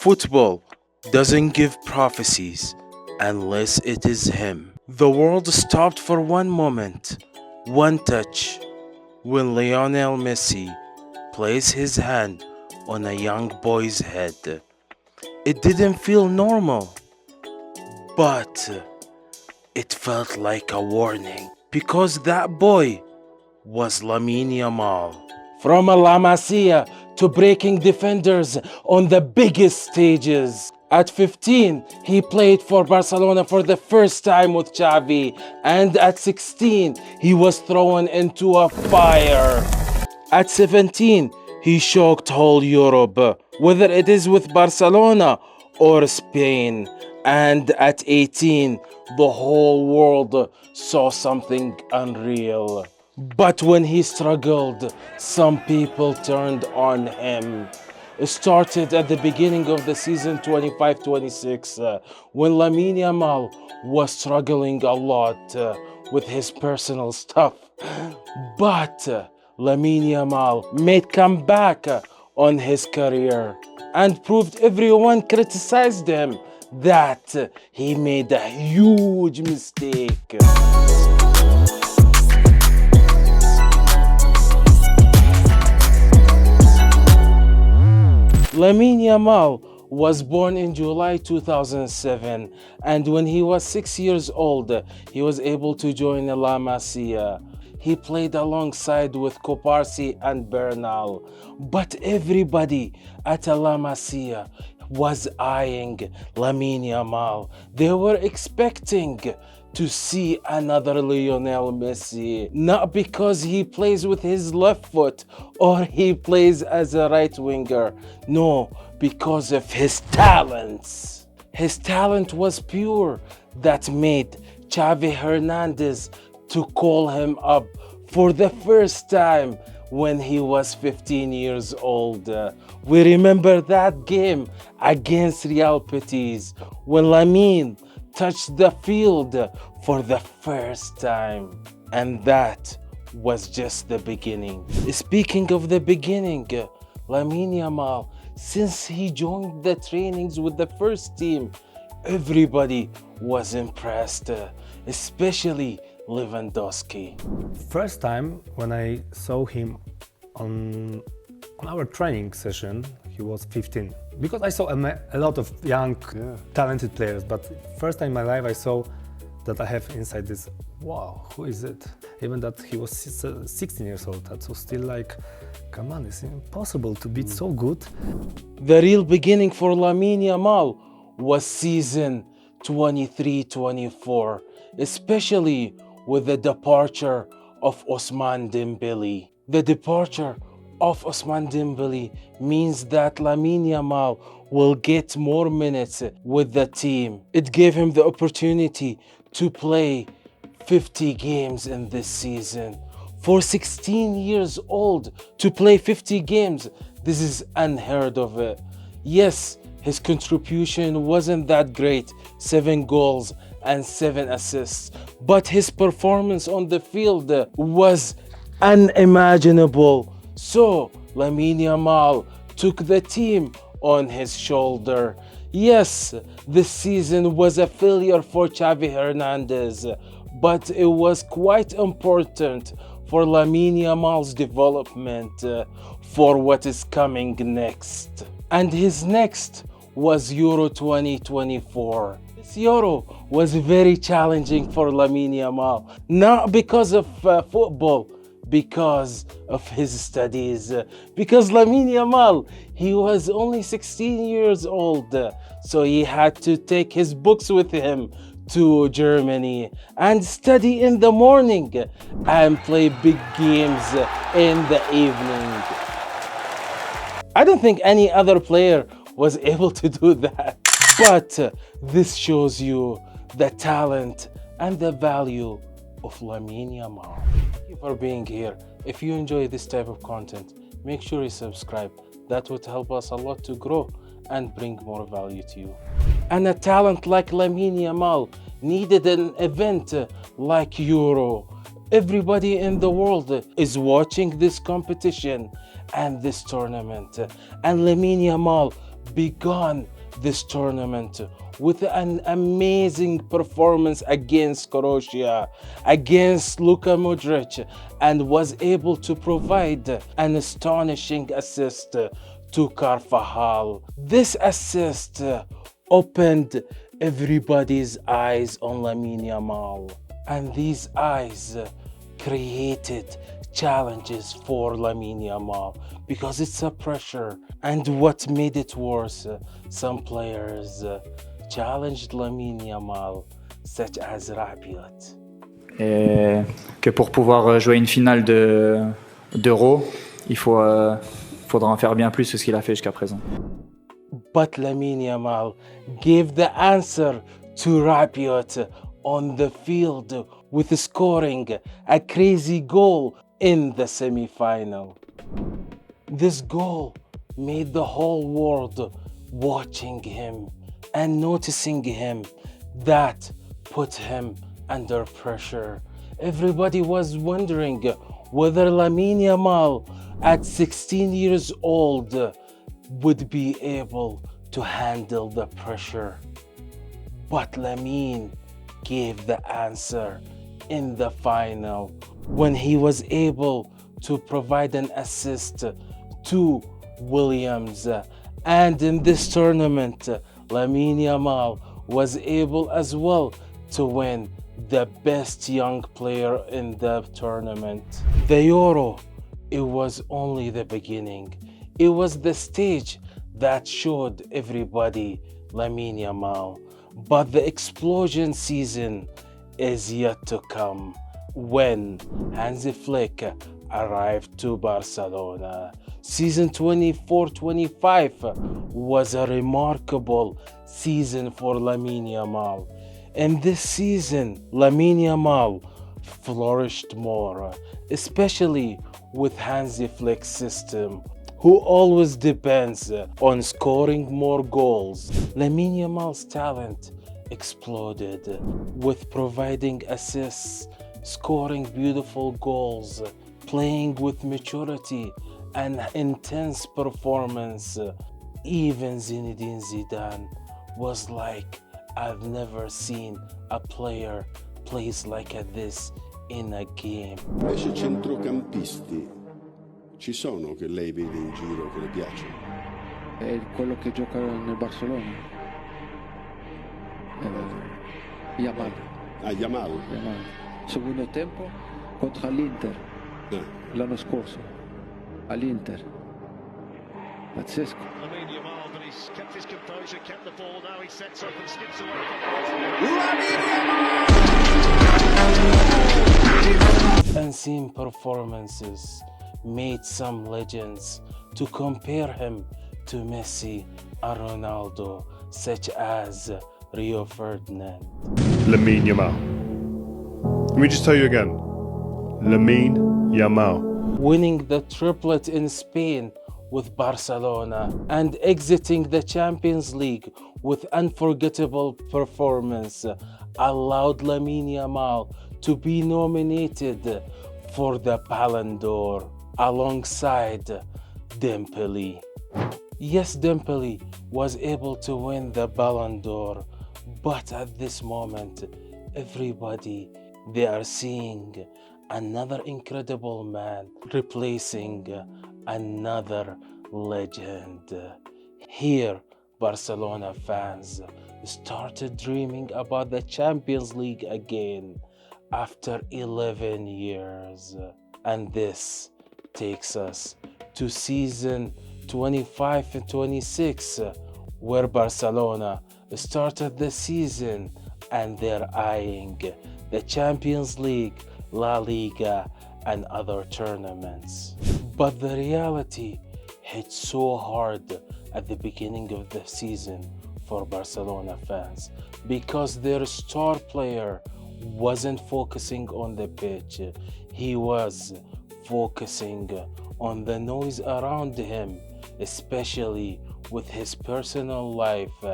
Football doesn't give prophecies unless it is him. The world stopped for one moment, one touch, when Lionel Messi placed his hand on a young boy's head. It didn't feel normal, but it felt like a warning because that boy was Lamine Yamal. From a La Masia to breaking defenders on the biggest stages. At 15, he played for Barcelona for the first time with Xavi, and at 16, he was thrown into a fire. At 17, he shocked whole Europe, whether it is with Barcelona or Spain. And at 18, the whole world saw something unreal. But when he struggled, some people turned on him. It started at the beginning of the season 25-26 when Lamine Yamal was struggling a lot with his personal stuff. But Lamine Yamal made comeback on his career and proved everyone criticized him that he made a huge mistake. Lamine Yamal was born in July 2007, and when he was 6 years old, he was able to join La Masia. He played alongside with Koparsi and Bernal, but everybody at La Masia was eyeing Lamine Yamal. They were expecting to see another Lionel Messi, not because he plays with his left foot or he plays as a right winger. No, because of his talents. His talent was pure that made Xavi Hernández to call him up for the first time when he was 15 years old. We remember that game against Real Betis when Lamine touched the field for the first time. And that was just the beginning. Speaking of the beginning, Lamine Yamal, since he joined the trainings with the first team, everybody was impressed, especially Lewandowski. First time when I saw him on our training session, he was 15. Because I saw a lot of young, talented players, but first time in my life I saw that I have inside this, wow, who is it? Even that he was 16 years old, that was still like, come on, it's impossible to be so good. The real beginning for Lamine Yamal was season 23-24, especially with the departure of Ousmane Dembele. The departure of Ousmane Dembele means that Lamine Yamal will get more minutes with the team. It gave him the opportunity to play 50 games in this season. For 16 years old to play 50 games, this is unheard of. Yes, his contribution wasn't that great, 7 goals and 7 assists, but his performance on the field was unimaginable. So Lamine Yamal took the team on his shoulder. Yes, this season was a failure for Xavi Hernández, but it was quite important for Lamine Yamal's development for what is coming next. And his next was Euro 2024. This Euro was very challenging for Lamine Yamal, not because of football, because of his studies. Because Lamine Yamal, he was only 16 years old, so he had to take his books with him to Germany and study in the morning and play big games in the evening. I don't think any other player was able to do that. But this shows you the talent and the value of Lamine Yamal. Thank you for being here. If you enjoy this type of content, make sure you subscribe. That would help us a lot to grow and bring more value to you. And a talent like Lamine Yamal needed an event like Euro. Everybody in the world is watching this competition and this tournament. And Lamine Yamal began this tournament with an amazing performance against Croatia, against Luka Modric, and was able to provide an astonishing assist to Carvajal. This assist opened everybody's eyes on Lamine Yamal, and these eyes created challenges for Lamine Yamal because it's a pressure. And what made it worse, some players challenged Lamine Yamal, such as Rabiot. Et que pour pouvoir jouer une finale d'Euro, faudra en faire bien plus que ce qu'il a fait jusqu'à présent. But Lamine Yamal gave the answer to Rabiot on the field with scoring a crazy goal in the semi-final. This goal made the whole world watching him and noticing him. That put him under pressure. Everybody was wondering whether Lamine Yamal at 16 years old would be able to handle the pressure. But Lamine gave the answer in the final when he was able to provide an assist to Williams. And in this tournament, Lamine Yamal was able as well to win the best young player in the tournament. The Euro, it was only the beginning. It was the stage that showed everybody Lamine Yamal. But the explosion season is yet to come when Hansi Flick arrived to Barcelona. Season 24-25 was a remarkable season for Lamine Yamal. In this season, Lamine Yamal flourished more, especially with Hansi Flick's system, who always depends on scoring more goals. Lamine Yamal's talent exploded with providing assists, scoring beautiful goals, playing with maturity and intense performance. Even Zinedine Zidane was like, I've never seen a player plays like this in a game. Invece centrocampisti, ci sono che lei vede in giro che le piacciono? È quello che gioca nel Barcellona. Yamal. Yamal? Yamal. Secondo tempo contro l'Inter l'anno scorso. All'Inter. Pazzesco. Lamine Yamal, but he's kept his composure, kept the ball. Now he sets up and skips away. Unseen performances made some legends to compare him to Messi and Ronaldo, such as Rio Ferdinand. Lamine Yamal. Let me just tell you again. Lamine Yamal. Winning the triplet in Spain with Barcelona and exiting the Champions League with unforgettable performance allowed Lamine Yamal to be nominated for the Ballon d'Or alongside Dembele. Yes, Dembele was able to win the Ballon d'Or, but at this moment, everybody, they are seeing another incredible man replacing another legend. Here, Barcelona fans started dreaming about the Champions League again after 11 years. And this takes us to season 25 and 26, where Barcelona started the season and they're eyeing the Champions League, La Liga, and other tournaments. But the reality hit so hard at the beginning of the season for Barcelona fans because their star player wasn't focusing on the pitch. He was focusing on the noise around him, especially with his personal life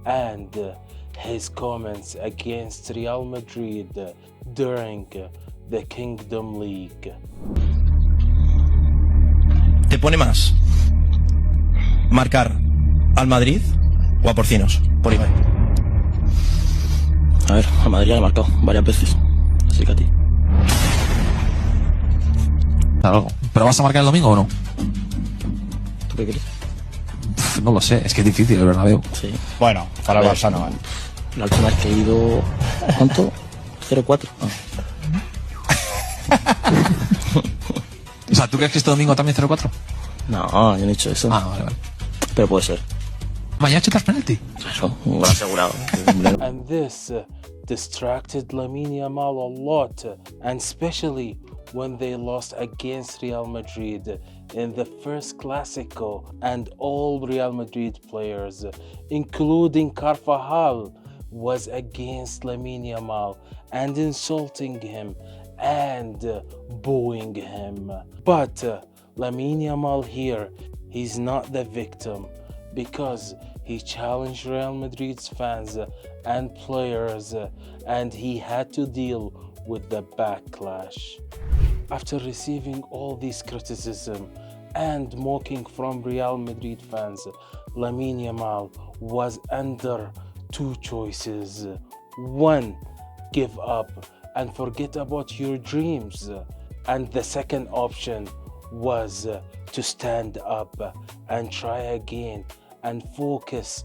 and his comments against Real Madrid during the Kingdom League. Te pone más marcar ¿Al Madrid o a Porcinos? Por Ibai. A ver, al Madrid ya le he marcado varias veces. Así que a ti. Claro, ¿pero vas a marcar el domingo o no? ¿Tú qué crees? No lo sé, es que es difícil el Bernabéu. Sí. Bueno, para el Barça no vale. La última vez que he ido... ¿Cuánto? 0-4. O sea, ¿tú crees que este domingo también 0-4? No, yo no he dicho eso. Ah, vale. Pero puede ser. ¿Mañana chutas penalti? Claro, un gol asegurado. And this distracted Lamine Yamal a lot, and especially when they lost against Real Madrid in the first Clásico, and all Real Madrid players, including Carvajal, was against Lamine Yamal and insulting him and booing him. But Lamine Yamal here, he's not the victim, because he challenged Real Madrid's fans and players, and he had to deal with the backlash. After receiving all this criticism and mocking from Real Madrid fans, Lamine Yamal was under two choices. One, give up and forget about your dreams. And the second option was to stand up and try again and focus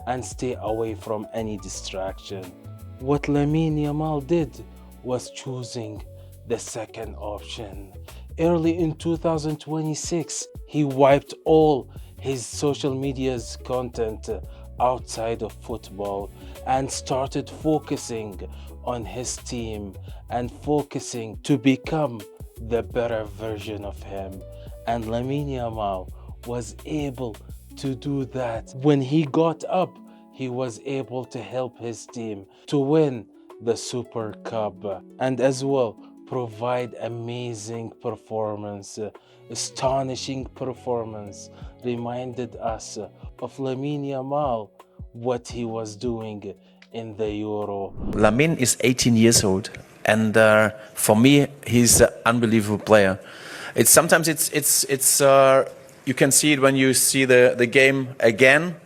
and stay away from any distraction. What Lamine Yamal did was choosing the second option. Early in 2026, he wiped all his social media's content outside of football and started focusing on his team and focusing to become the better version of him. And Lamine Yamal was able to do that. When he got up, he was able to help his team to win the Super Cup and as well provide amazing performance, astonishing performance, reminded us of Lamine Yamal, what he was doing in the Euro. Lamine is 18 years old, and for me, he's an unbelievable player. It's sometimes you can see it when you see the game again.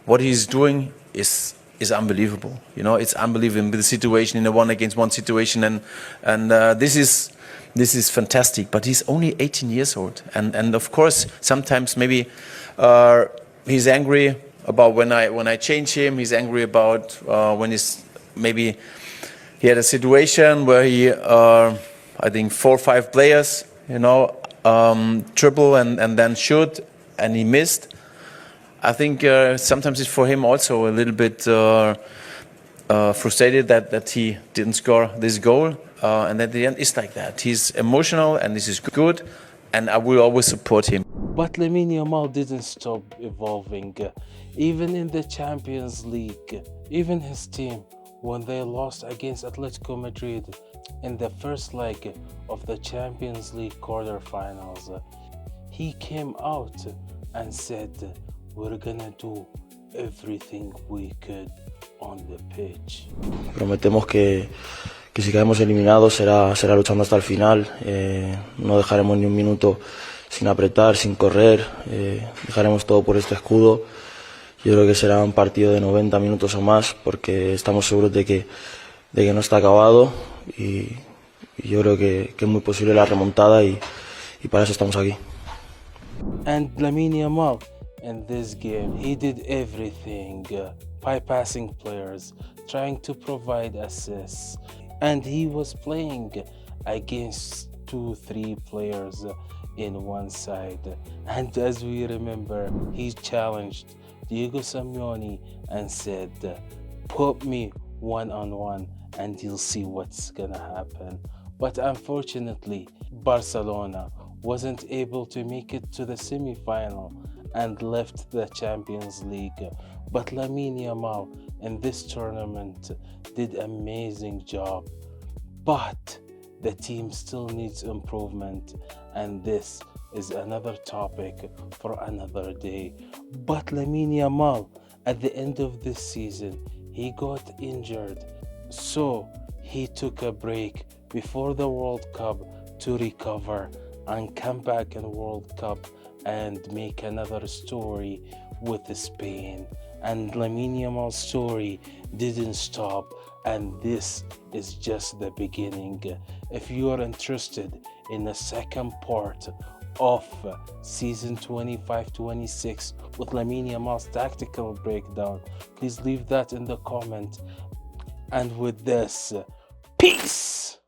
What he's doing is unbelievable. You know, it's unbelievable. The situation in a 1-against-1 situation, and this is fantastic. But he's only 18 years old, and of course sometimes maybe he's angry about when I change him. He's angry about when maybe he had a situation where he I think 4 or 5 players, you know, dribble and then shoot, and he missed. I think sometimes it's for him also a little bit frustrated that he didn't score this goal, and at the end it's like that. He's emotional, and this is good, and I will always support him. But Lamine Yamal didn't stop evolving. Even in the Champions League, even his team, when they lost against Atletico Madrid in the first leg of the Champions League quarterfinals, he came out and said, "We're gonna do everything we could on the pitch." Prometemos que si caemos eliminados será luchando hasta el final. No dejaremos ni un minuto sin apretar, sin correr. Dejaremos todo por este escudo. Yo creo que será un partido de 90 minutos o más, porque estamos seguros de que no está acabado, y yo creo que es muy posible la remontada, y para eso estamos aquí. And Lamine Yamal, in this game, he did everything, bypassing players, trying to provide assists, and he was playing against 2-3 players in one side. And as we remember, he challenged Diego Simeone and said, "Put me one-on-one and you'll see what's gonna happen." But unfortunately, Barcelona wasn't able to make it to the semi-final and left the Champions League. But Lamine Yamal in this tournament did an amazing job. But the team still needs improvement, and this is another topic for another day. But Lamine Yamal, at the end of this season, he got injured, so he took a break before the World Cup to recover and come back in World Cup and make another story with Spain. And Lamine Yamal's story didn't stop, and this is just the beginning. If you are interested in the second part of season 25-26 with Lamine Yamal's tactical breakdown, please leave that in the comment. And with this, peace!